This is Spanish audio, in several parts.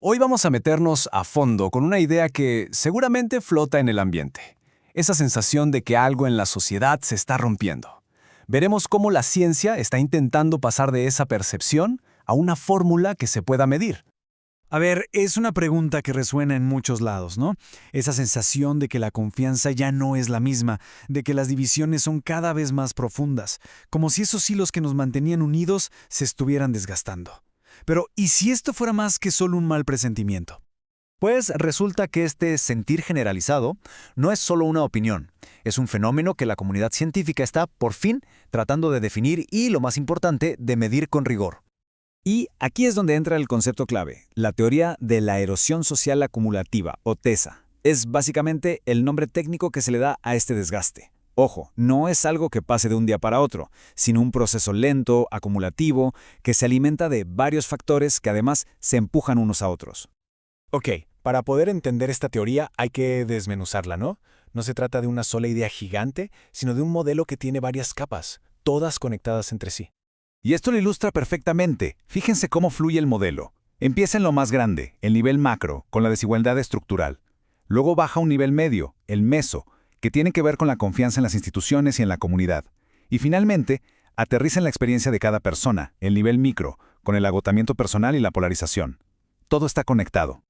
Hoy vamos a meternos a fondo con una idea que seguramente flota en el ambiente. Esa sensación de que algo en la sociedad se está rompiendo. Veremos cómo la ciencia está intentando pasar de esa percepción a una fórmula que se pueda medir. A ver, es una pregunta que resuena en muchos lados, ¿no? Esa sensación de que la confianza ya no es la misma, de que las divisiones son cada vez más profundas, como si esos hilos que nos mantenían unidos se estuvieran desgastando. Pero, ¿y si esto fuera más que solo un mal presentimiento? Pues resulta que este sentir generalizado no es solo una opinión, es un fenómeno que la comunidad científica está, por fin, tratando de definir y, lo más importante, de medir con rigor. Y aquí es donde entra el concepto clave, la teoría de la erosión social acumulativa, o TESA. Es básicamente el nombre técnico que se le da a este desgaste. Ojo, no es algo que pase de un día para otro, sino un proceso lento, acumulativo, que se alimenta de varios factores que además se empujan unos a otros. Ok, para poder entender esta teoría hay que desmenuzarla, ¿no? No se trata de una sola idea gigante, sino de un modelo que tiene varias capas, todas conectadas entre sí. Y esto lo ilustra perfectamente. Fíjense cómo fluye el modelo. Empieza en lo más grande, el nivel macro, con la desigualdad estructural. Luego baja a un nivel medio, el meso, que tiene que ver con la confianza en las instituciones y en la comunidad. Y finalmente, aterriza en la experiencia de cada persona, el nivel micro, con el agotamiento personal y la polarización. Todo está conectado.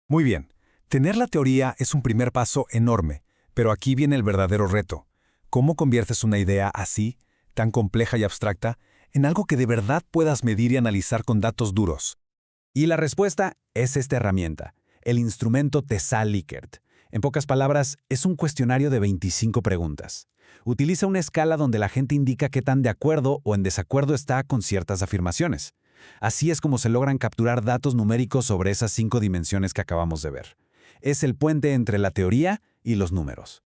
Muy bien, tener la teoría es un primer paso enorme, pero aquí viene el verdadero reto. ¿Cómo conviertes una idea así, tan compleja y abstracta, en algo que de verdad puedas medir y analizar con datos duros? Y la respuesta es esta herramienta, el instrumento TESA-Likert. En pocas palabras, es un cuestionario de 25 preguntas. Utiliza una escala donde la gente indica qué tan de acuerdo o en desacuerdo está con ciertas afirmaciones. Así es como se logran capturar datos numéricos sobre esas 5 dimensiones que acabamos de ver. Es el puente entre la teoría y los números.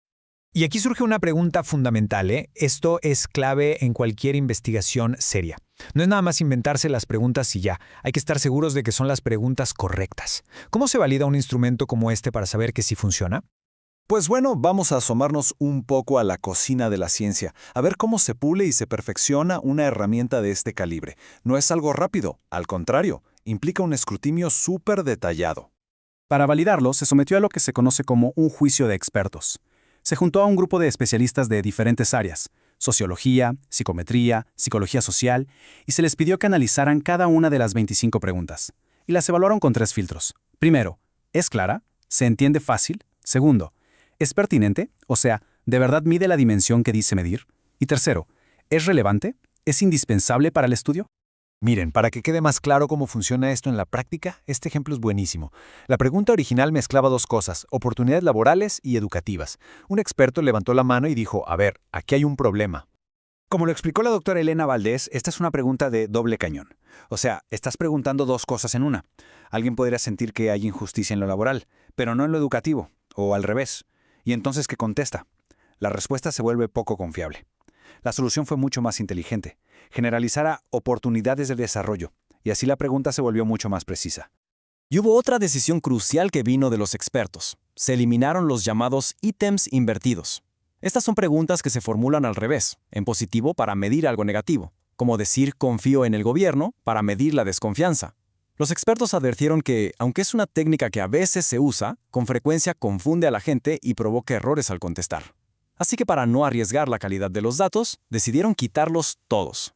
Y aquí surge una pregunta fundamental, ¿eh? Esto es clave en cualquier investigación seria. No es nada más inventarse las preguntas y ya. Hay que estar seguros de que son las preguntas correctas. ¿Cómo se valida un instrumento como este para saber que sí funciona? Pues bueno, vamos a asomarnos un poco a la cocina de la ciencia, a ver cómo se pule y se perfecciona una herramienta de este calibre. No es algo rápido, al contrario, implica un escrutinio súper detallado. Para validarlo, se sometió a lo que se conoce como un juicio de expertos. Se juntó a un grupo de especialistas de diferentes áreas, sociología, psicometría, psicología social, y se les pidió que analizaran cada una de las 25 preguntas. Y las evaluaron con 3 filtros. Primero, ¿es clara? ¿Se entiende fácil? Segundo, ¿es pertinente? O sea, ¿de verdad mide la dimensión que dice medir? Y tercero, ¿es relevante? ¿Es indispensable para el estudio? Miren, para que quede más claro cómo funciona esto en la práctica, este ejemplo es buenísimo. La pregunta original mezclaba dos cosas, oportunidades laborales y educativas. Un experto levantó la mano y dijo, a ver, aquí hay un problema. Como lo explicó la doctora Elena Valdés, esta es una pregunta de doble cañón. O sea, estás preguntando dos cosas en una. Alguien podría sentir que hay injusticia en lo laboral, pero no en lo educativo, o al revés. ¿Y entonces qué contesta? La respuesta se vuelve poco confiable. La solución fue mucho más inteligente. Generalizar a oportunidades de desarrollo, y así la pregunta se volvió mucho más precisa. Y hubo otra decisión crucial que vino de los expertos. Se eliminaron los llamados ítems invertidos. Estas son preguntas que se formulan al revés, en positivo para medir algo negativo, como decir confío en el gobierno para medir la desconfianza. Los expertos advirtieron que, aunque es una técnica que a veces se usa, con frecuencia confunde a la gente y provoca errores al contestar. Así que para no arriesgar la calidad de los datos, decidieron quitarlos todos.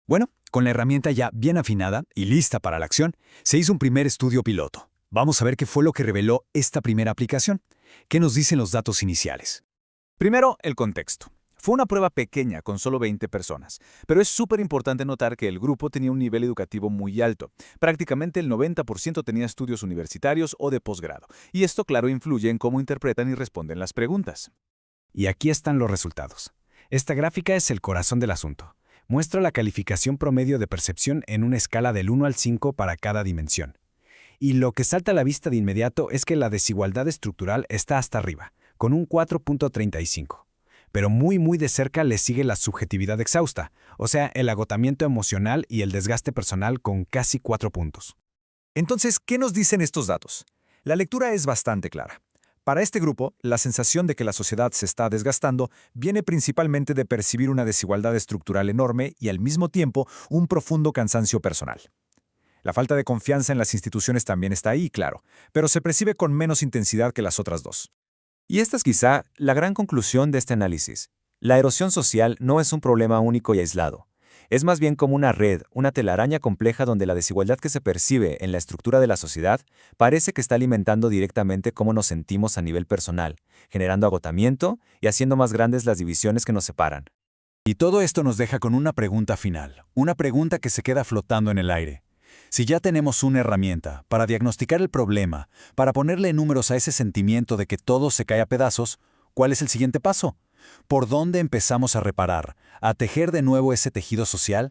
Bueno, con la herramienta ya bien afinada y lista para la acción, se hizo un primer estudio piloto. Vamos a ver qué fue lo que reveló esta primera aplicación. ¿Qué nos dicen los datos iniciales? Primero, el contexto. Fue una prueba pequeña con solo 20 personas, pero es súper importante notar que el grupo tenía un nivel educativo muy alto. Prácticamente el 90% tenía estudios universitarios o de posgrado, y esto claro influye en cómo interpretan y responden las preguntas. Y aquí están los resultados. Esta gráfica es el corazón del asunto. Muestra la calificación promedio de percepción en una escala del 1 al 5 para cada dimensión. Y lo que salta a la vista de inmediato es que la desigualdad estructural está hasta arriba, con un 4.35. Pero muy de cerca le sigue la subjetividad exhausta, o sea, el agotamiento emocional y el desgaste personal con casi 4 puntos. Entonces, ¿qué nos dicen estos datos? La lectura es bastante clara. Para este grupo, la sensación de que la sociedad se está desgastando viene principalmente de percibir una desigualdad estructural enorme y al mismo tiempo un profundo cansancio personal. La falta de confianza en las instituciones también está ahí, claro, pero se percibe con menos intensidad que las otras dos. Y esta es quizá la gran conclusión de este análisis. La erosión social no es un problema único y aislado. Es más bien como una red, una telaraña compleja donde la desigualdad que se percibe en la estructura de la sociedad parece que está alimentando directamente cómo nos sentimos a nivel personal, generando agotamiento y haciendo más grandes las divisiones que nos separan. Y todo esto nos deja con una pregunta final, una pregunta que se queda flotando en el aire. Si ya tenemos una herramienta para diagnosticar el problema, para ponerle números a ese sentimiento de que todo se cae a pedazos, ¿cuál es el siguiente paso? ¿Por dónde empezamos a reparar, a tejer de nuevo ese tejido social?